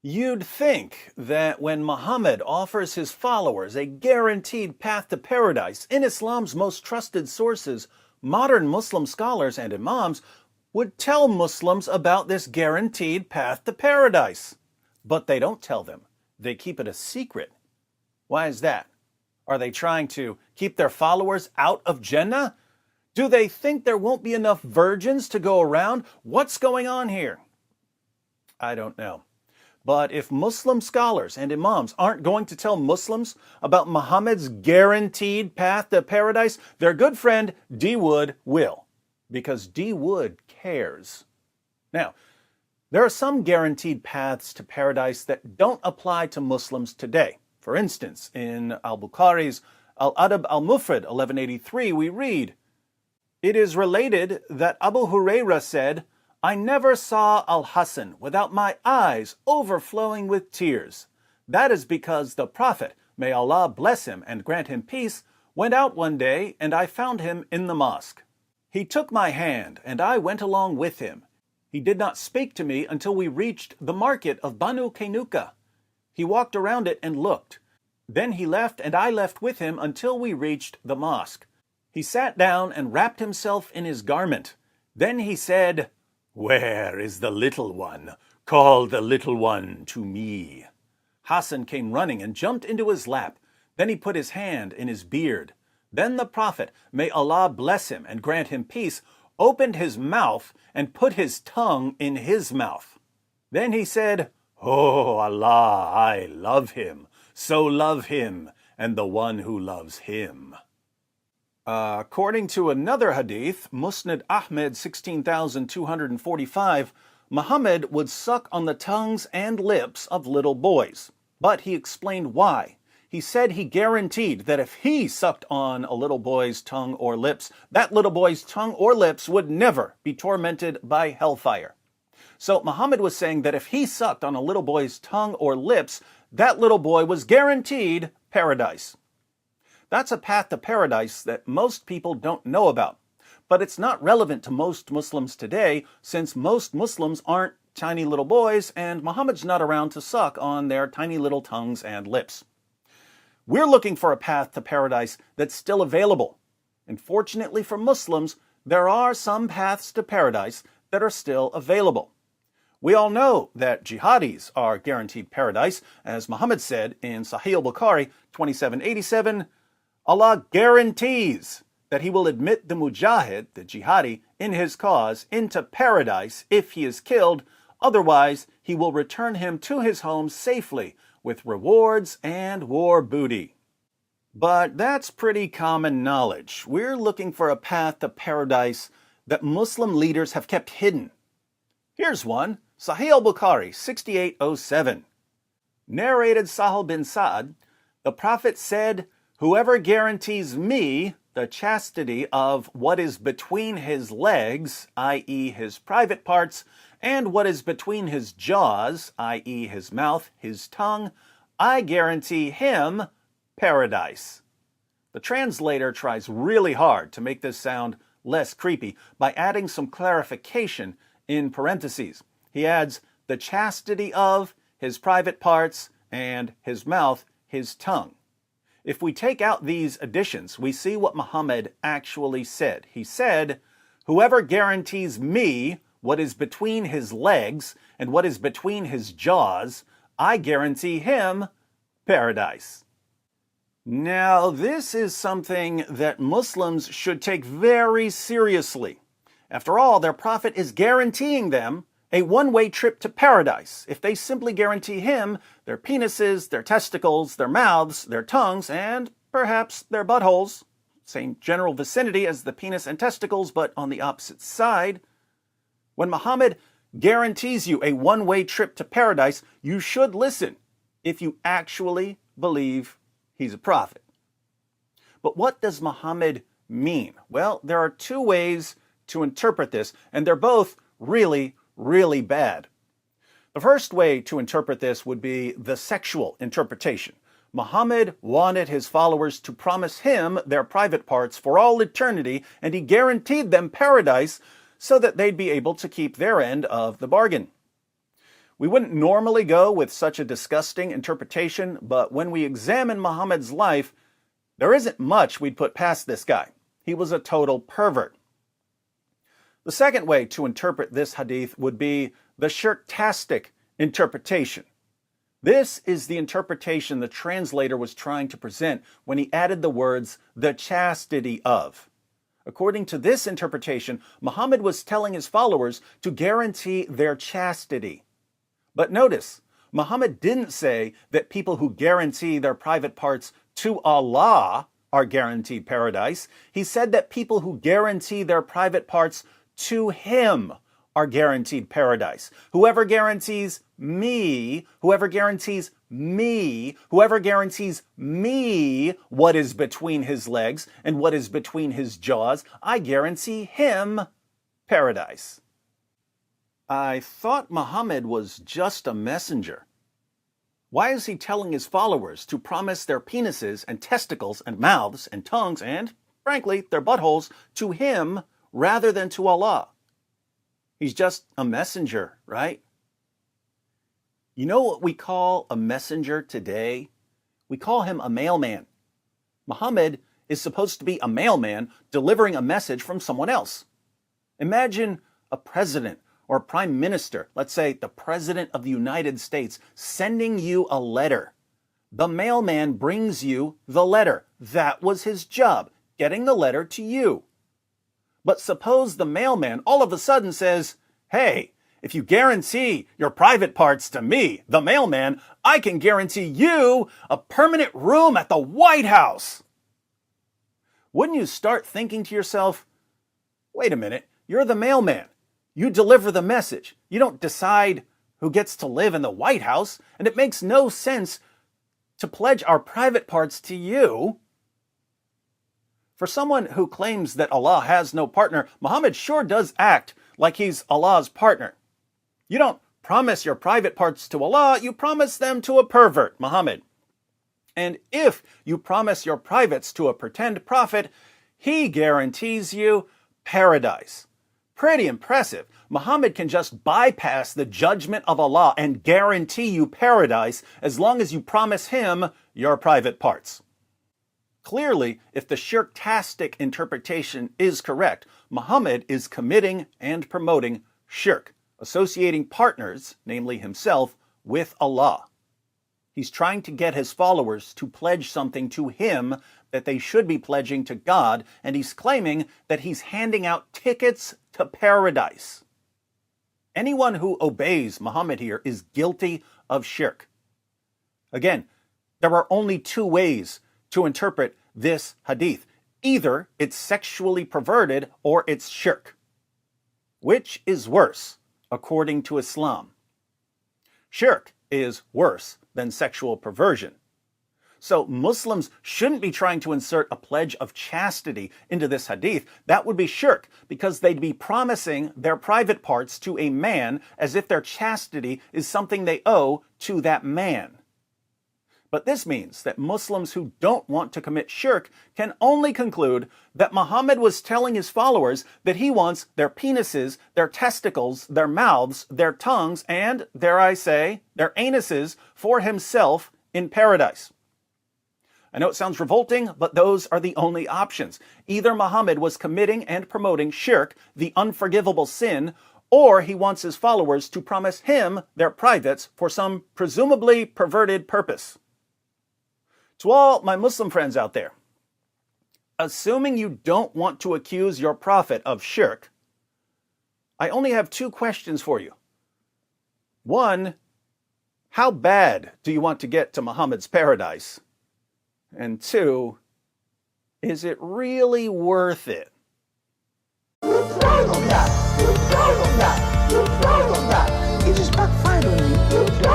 You'd think that when Muhammad offers his followers a guaranteed path to paradise in Islam's most trusted sources, modern Muslim scholars and imams would tell Muslims about this guaranteed path to paradise. But they don't tell them. They keep it a secret. Why is that? Are they trying to keep their followers out of Jannah? Do they think there won't be enough virgins to go around? What's going on here? I don't know. But if Muslim scholars and imams aren't going to tell Muslims about Muhammad's guaranteed path to paradise, their good friend D. Wood will, because D. Wood cares. Now, there are some guaranteed paths to paradise that don't apply to Muslims today. For instance, in al-Bukhari's Al-Adab al-Mufrad 1183, we read, "It is related that Abu Hurairah said, I never saw Al-Hasan without my eyes overflowing with tears. That is because the Prophet, may Allah bless him and grant him peace, went out one day and I found him in the mosque. He took my hand and I went along with him. He did not speak to me until we reached the market of Banu Kainuka. He walked around it and looked. Then he left and I left with him until we reached the mosque. He sat down and wrapped himself in his garment. Then he said, 'Where is the little one? Call the little one to me.' Hassan came running and jumped into his lap. Then he put his hand in his beard. Then the Prophet, may Allah bless him and grant him peace, opened his mouth and put his tongue in his mouth. Then he said, 'Oh Allah, I love him. So love him and the one who loves him.'" According to another hadith, Musnad Ahmed 16,245, Muhammad would suck on the tongues and lips of little boys. But he explained why. He said he guaranteed that if he sucked on a little boy's tongue or lips, that little boy's tongue or lips would never be tormented by hellfire. So Muhammad was saying that if he sucked on a little boy's tongue or lips, that little boy was guaranteed paradise. That's a path to paradise that most people don't know about. But it's not relevant to most Muslims today, since most Muslims aren't tiny little boys and Muhammad's not around to suck on their tiny little tongues and lips. We're looking for a path to paradise that's still available. And fortunately for Muslims, there are some paths to paradise that are still available. We all know that jihadis are guaranteed paradise, as Muhammad said in Sahih al-Bukhari 2787, Allah guarantees that he will admit the mujahid, the jihadi, in his cause into paradise if he is killed. Otherwise, he will return him to his home safely with rewards and war booty. But that's pretty common knowledge. We're looking for a path to paradise that Muslim leaders have kept hidden. Here's one, Sahih al-Bukhari 6807. Narrated Sahal bin Sa'ad, the Prophet said, "Whoever guarantees me the chastity of what is between his legs, i.e. his private parts, and what is between his jaws, i.e. his mouth, his tongue, I guarantee him paradise." The translator tries really hard to make this sound less creepy by adding some clarification in parentheses. He adds the chastity of his private parts and his mouth, his tongue. If we take out these additions, we see what Muhammad actually said. He said, "Whoever guarantees me what is between his legs and what is between his jaws, I guarantee him paradise." Now, this is something that Muslims should take very seriously. After all, their prophet is guaranteeing them a one-way trip to paradise if they simply guarantee him their penises, their testicles, their mouths, their tongues, and perhaps their buttholes. Same general vicinity as the penis and testicles, but on the opposite side. When Muhammad guarantees you a one-way trip to paradise, you should listen if you actually believe he's a prophet. But what does Muhammad mean? Well, there are two ways to interpret this, and they're both really bad. The first way to interpret this would be the sexual interpretation. Muhammad wanted his followers to promise him their private parts for all eternity, and he guaranteed them paradise so that they'd be able to keep their end of the bargain. We wouldn't normally go with such a disgusting interpretation, but when we examine Muhammad's life, there isn't much we'd put past this guy. He was a total pervert. The second way to interpret this hadith would be the shirktastic interpretation. This is the interpretation the translator was trying to present when he added the words, the chastity of. According to this interpretation, Muhammad was telling his followers to guarantee their chastity. But notice, Muhammad didn't say that people who guarantee their private parts to Allah are guaranteed paradise. He said that people who guarantee their private parts to Him are guaranteed paradise. Whoever guarantees me what is between his legs and what is between his jaws, I guarantee him paradise. I thought Muhammad was just a messenger. Why is he telling his followers to promise their penises and testicles and mouths and tongues and, frankly, their buttholes to him rather than to Allah? He's just a messenger, right? You know what we call a messenger today? We call him a mailman. Muhammad is supposed to be a mailman delivering a message from someone else. Imagine a president or a prime minister, let's say the president of the United States, sending you a letter. The mailman brings you the letter. That was his job, getting the letter to you. But suppose the mailman all of a sudden says, hey, if you guarantee your private parts to me, the mailman, I can guarantee you a permanent room at the White House. Wouldn't you start thinking to yourself, wait a minute, you're the mailman. You deliver the message. You don't decide who gets to live in the White House, and it makes no sense to pledge our private parts to you. For someone who claims that Allah has no partner, Muhammad sure does act like he's Allah's partner. You don't promise your private parts to Allah, you promise them to a pervert, Muhammad. And if you promise your privates to a pretend prophet, he guarantees you paradise. Pretty impressive. Muhammad can just bypass the judgment of Allah and guarantee you paradise as long as you promise him your private parts. Clearly, if the shirktastic interpretation is correct, Muhammad is committing and promoting shirk, associating partners, namely himself, with Allah. He's trying to get his followers to pledge something to him that they should be pledging to God, and he's claiming that he's handing out tickets to paradise. Anyone who obeys Muhammad here is guilty of shirk. Again, there are only two ways to interpret this hadith. Either it's sexually perverted or it's shirk. Which is worse, according to Islam? Shirk is worse than sexual perversion. So Muslims shouldn't be trying to insert a pledge of chastity into this hadith. That would be shirk, because they'd be promising their private parts to a man as if their chastity is something they owe to that man. But this means that Muslims who don't want to commit shirk can only conclude that Muhammad was telling his followers that he wants their penises, their testicles, their mouths, their tongues, and, dare I say, their anuses for himself in paradise. I know it sounds revolting, but those are the only options. Either Muhammad was committing and promoting shirk, the unforgivable sin, or he wants his followers to promise him their privates for some presumably perverted purpose. To all my Muslim friends out there, assuming you don't want to accuse your prophet of shirk, I only have two questions for you. One, how bad do you want to get to Muhammad's paradise? And two, is it really worth it? You're right on that. You're right on that. You're right on that. It just backfired on you. You're right.